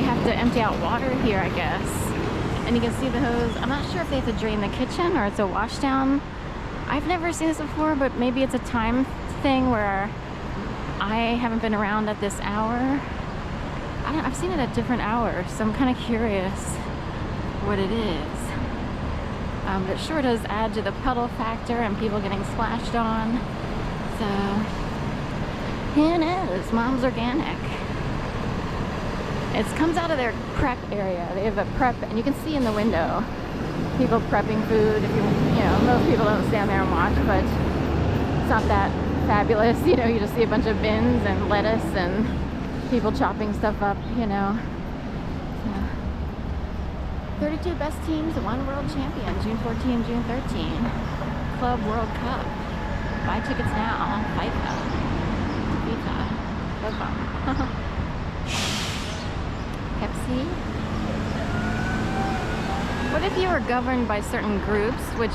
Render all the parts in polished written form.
they have to empty out water here, I guess. And you can see the hose. I'm not sure if they have to drain the kitchen or it's a wash down. I've never seen this before, but maybe it's a time thing where I haven't been around at this hour. I've seen it at different hours, so I'm kind of curious what it is. But it sure does add to the puddle factor and people getting splashed on. So, who knows? Mom's Organic. It comes out of their prep area. They have a prep, and you can see in the window people prepping food. If you know, most people don't stand there and watch, but it's not that fabulous. You know, you just see a bunch of bins and lettuce and people chopping stuff up, you know. 32 best teams and one world champion, June 14, June 13. Club World Cup. Buy tickets now. FICA. Pepsi. What if you were governed by certain groups, which...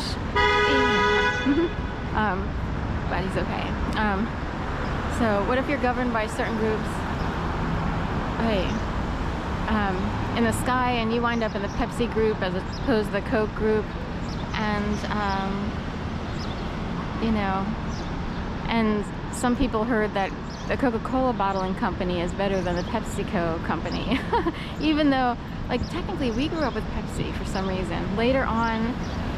but he's okay. So what if you're governed by certain groups? Hey. In the sky, and you wind up in the Pepsi group as opposed to the Coke group, and you know, and some people heard that the Coca-Cola bottling company is better than the PepsiCo company. Even though, like, technically we grew up with Pepsi for some reason. Later on,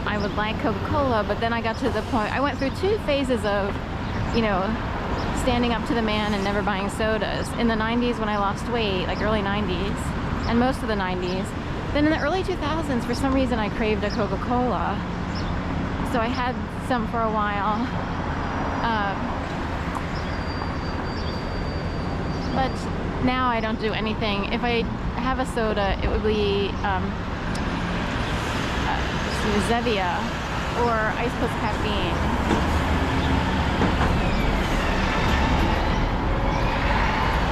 I would like Coca-Cola, but then I got to the point, I went through 2 phases of, you know, standing up to the man and never buying sodas. In the 90s when I lost weight, like early 90s, and most of the 90s. Then in the early 2000s, for some reason, I craved a Coca-Cola. So I had some for a while. But now I don't do anything. If I have a soda, it would be Zevia or Ice Plus Caffeine.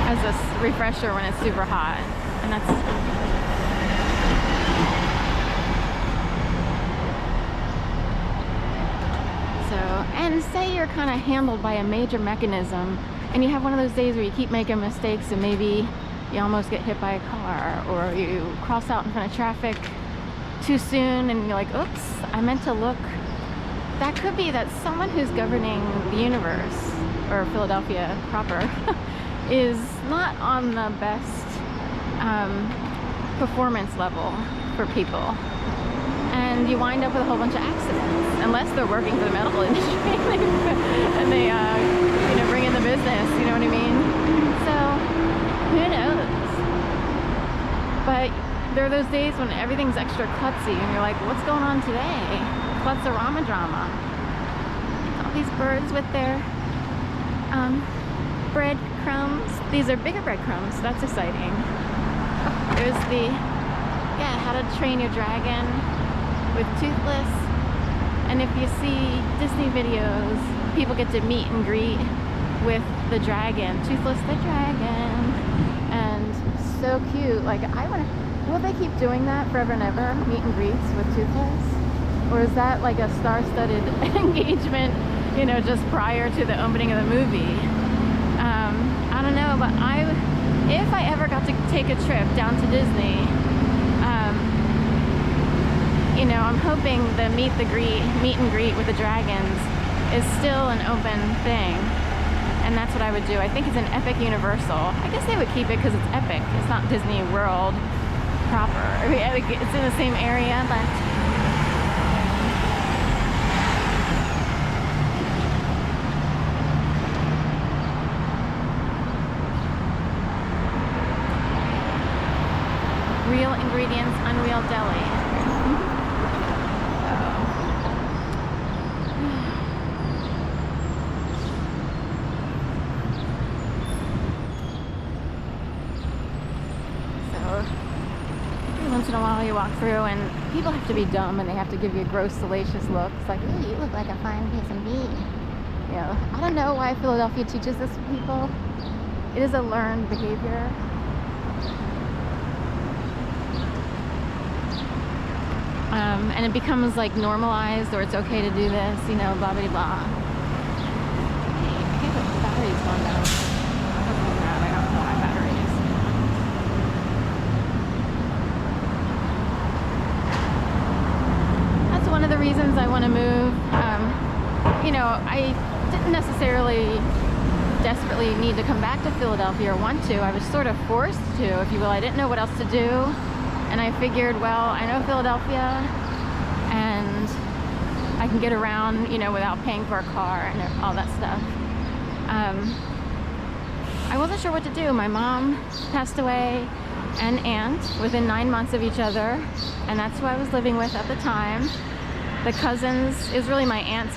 As a refresher when it's super hot. And that's... So, and say you're kind of handled by a major mechanism and you have one of those days where you keep making mistakes and maybe you almost get hit by a car, or you cross out in front of traffic too soon and you're like, oops, I meant to look. That could be that someone who's governing the universe, or Philadelphia proper, is not on the best performance level for people, and you wind up with a whole bunch of accidents, unless they're working for the medical industry and they you know, bring in the business, you know what I mean? So who knows? But there are those days when everything's extra klutzy and you're like, what's going on today? Klutzarama drama. All these birds with their bread crumbs. These are bigger breadcrumbs, so that's exciting. There's the, yeah, How to Train Your Dragon with Toothless. And if you see Disney videos, people get to meet and greet with the dragon, Toothless the dragon. And so cute. Like, I want to, will they keep doing that forever and ever? Meet and greets with Toothless? Or is that like a star-studded engagement, you know, just prior to the opening of the movie? I don't know, but if I ever got to take a trip down to Disney, you know, I'm hoping the meet and greet with the dragons is still an open thing, and that's what I would do. I think it's an Epic Universal. I guess they would keep it because it's Epic. It's not Disney World proper. I mean, it's in the same area, but Real Ingredients, Unreal Deli. Once in a while you walk through and people have to be dumb and they have to give you gross, salacious looks like, ooh, you look like a fine piece of meat. You know, I don't know why Philadelphia teaches this to people. It is a learned behavior. And it becomes like normalized, or it's okay to do this, you know, blah blah blah. Okay, the battery's gone down. Oh god, I don't know my batteries. to move. You know, I didn't necessarily desperately need to come back to Philadelphia or want to. I was sort of forced to, if you will. I didn't know what else to do. And I figured, well, I know Philadelphia and I can get around, you know, without paying for a car and all that stuff. I wasn't sure what to do. My mom passed away and aunt within 9 months of each other, and that's who I was living with at the time. The cousins, it was really my aunt's